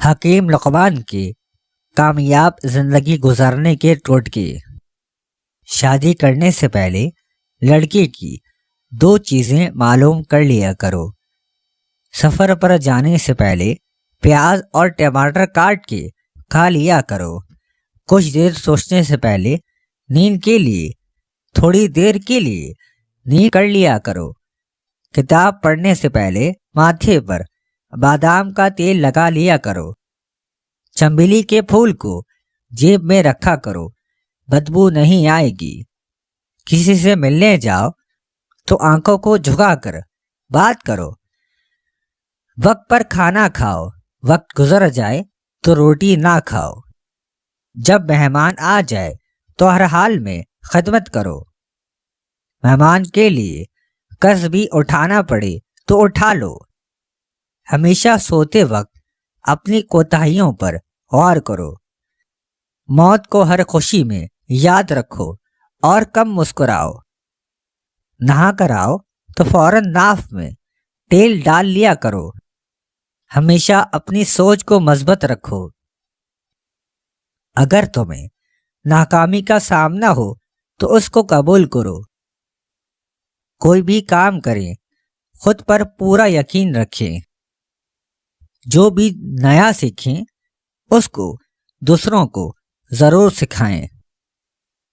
حکیم لقمان کی کامیاب زندگی گزارنے کے ٹوٹکے۔ شادی کرنے سے پہلے لڑکی کی 2 چیزیں معلوم کر لیا کرو۔ سفر پر جانے سے پہلے پیاز اور ٹماٹر کاٹ کے کھا لیا کرو۔ کچھ دیر سوچنے سے پہلے نیند کے لیے تھوڑی دیر کے لیے نیند کر لیا کرو۔ کتاب پڑھنے سے پہلے ماتھے پر بادام کا تیل لگا لیا کرو۔ چنبیلی کے پھول کو جیب میں رکھا کرو، بدبو نہیں آئے گی۔ کسی سے ملنے جاؤ تو آنکھوں کو جھکا کر بات کرو۔ وقت پر کھانا کھاؤ، وقت گزر جائے تو روٹی نہ کھاؤ۔ جب مہمان آ جائے تو ہر حال میں خدمت کرو۔ مہمان کے لیے قرض بھی اٹھانا پڑے تو اٹھا لو۔ ہمیشہ سوتے وقت اپنی کوتاہیوں پر غور کرو۔ موت کو ہر خوشی میں یاد رکھو اور کم مسکراؤ۔ نہا کر آؤ تو فوراً ناف میں تیل ڈال لیا کرو۔ ہمیشہ اپنی سوچ کو مثبت رکھو۔ اگر تمہیں ناکامی کا سامنا ہو تو اس کو قبول کرو۔ کوئی بھی کام کریں خود پر پورا یقین رکھیں۔ جو بھی نیا سیکھیں اس کو دوسروں کو ضرور سکھائیں۔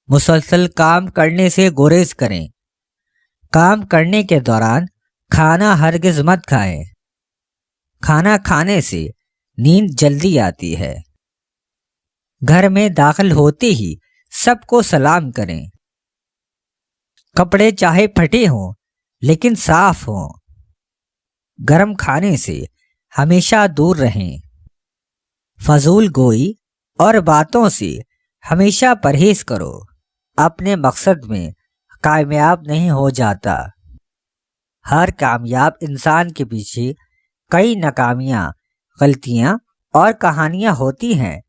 مسلسل کام کرنے سے گریز کریں۔ کام کرنے کے دوران کھانا ہرگز مت کھائیں۔ کھانا کھانے سے نیند جلدی آتی ہے۔ گھر میں داخل ہوتے ہی سب کو سلام کریں۔ کپڑے چاہے پھٹے ہوں لیکن صاف ہوں۔ گرم کھانے سے ہمیشہ دور رہیں۔ فضول گوئی اور باتوں سے ہمیشہ پرہیز کرو۔ اپنے مقصد میں کامیاب نہیں ہو جاتا۔ ہر کامیاب انسان کے پیچھے کئی ناکامیاں، غلطیاں اور کہانیاں ہوتی ہیں۔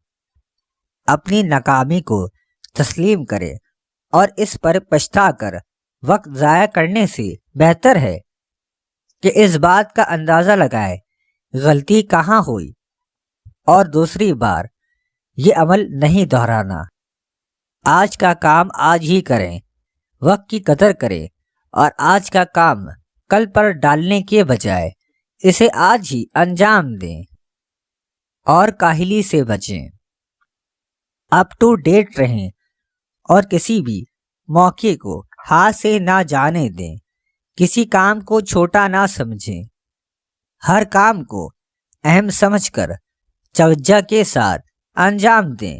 اپنی ناکامی کو تسلیم کرے اور اس پر پچھتا کر وقت ضائع کرنے سے بہتر ہے کہ اس بات کا اندازہ لگائے غلطی کہاں ہوئی اور دوسری بار یہ عمل نہیں دہرانا۔ آج کا کام آج ہی کریں، وقت کی قدر کریں اور آج کا کام کل پر ڈالنے کے بجائے اسے آج ہی انجام دیں اور کاہلی سے بچیں۔ اپ ٹو ڈیٹ رہیں اور کسی بھی موقع کو ہاتھ سے نہ جانے دیں۔ کسی کام کو چھوٹا نہ سمجھیں۔ ہر کام کو اہم سمجھ کر توجہ کے ساتھ انجام دیں۔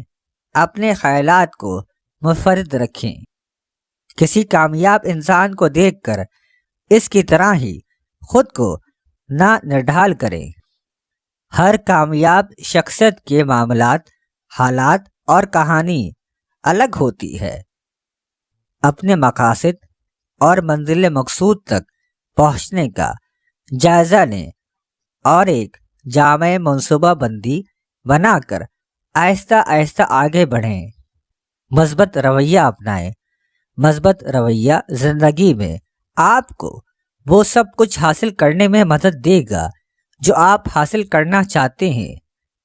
اپنے خیالات کو منفرد رکھیں۔ کسی کامیاب انسان کو دیکھ کر اس کی طرح ہی خود کو نہ نڈھال کریں۔ ہر کامیاب شخصیت کے معاملات، حالات اور کہانی الگ ہوتی ہے۔ اپنے مقاصد اور منزل مقصود تک پہنچنے کا جائزہ لیں اور ایک جامع منصوبہ بندی بنا کر آہستہ آہستہ آگے بڑھیں۔ مثبت رویہ اپنائیں۔ مثبت رویہ زندگی میں آپ کو وہ سب کچھ حاصل کرنے میں مدد دے گا جو آپ حاصل کرنا چاہتے ہیں۔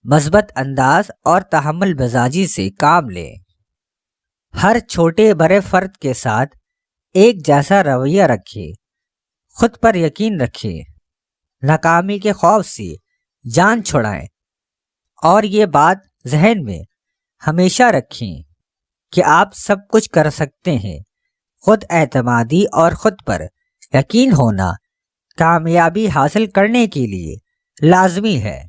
مثبت انداز اور تحمل مزاجی سے کام لیں۔ ہر چھوٹے بڑے فرد کے ساتھ ایک جیسا رویہ رکھیں۔ خود پر یقین رکھیں۔ ناکامی کے خوف سے جان چھڑائیں اور یہ بات ذہن میں ہمیشہ رکھیں کہ آپ سب کچھ کر سکتے ہیں۔ خود اعتمادی اور خود پر یقین ہونا کامیابی حاصل کرنے کے لیے لازمی ہے۔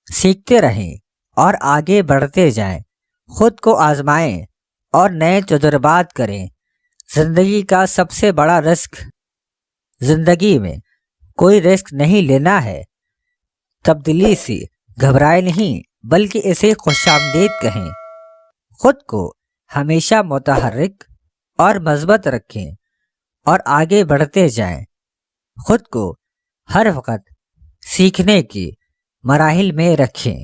سیکھتے رہیں اور آگے بڑھتے جائیں۔ خود کو آزمائیں اور نئے تجربات کریں۔ زندگی کا سب سے بڑا رزق زندگی میں کوئی رسک نہیں لینا ہے۔ تبدیلی سے گھبرائے نہیں بلکہ اسے خوش آمدید کہیں۔ خود کو ہمیشہ متحرک اور مثبت رکھیں اور آگے بڑھتے جائیں۔ خود کو ہر وقت سیکھنے کے مراحل میں رکھیں۔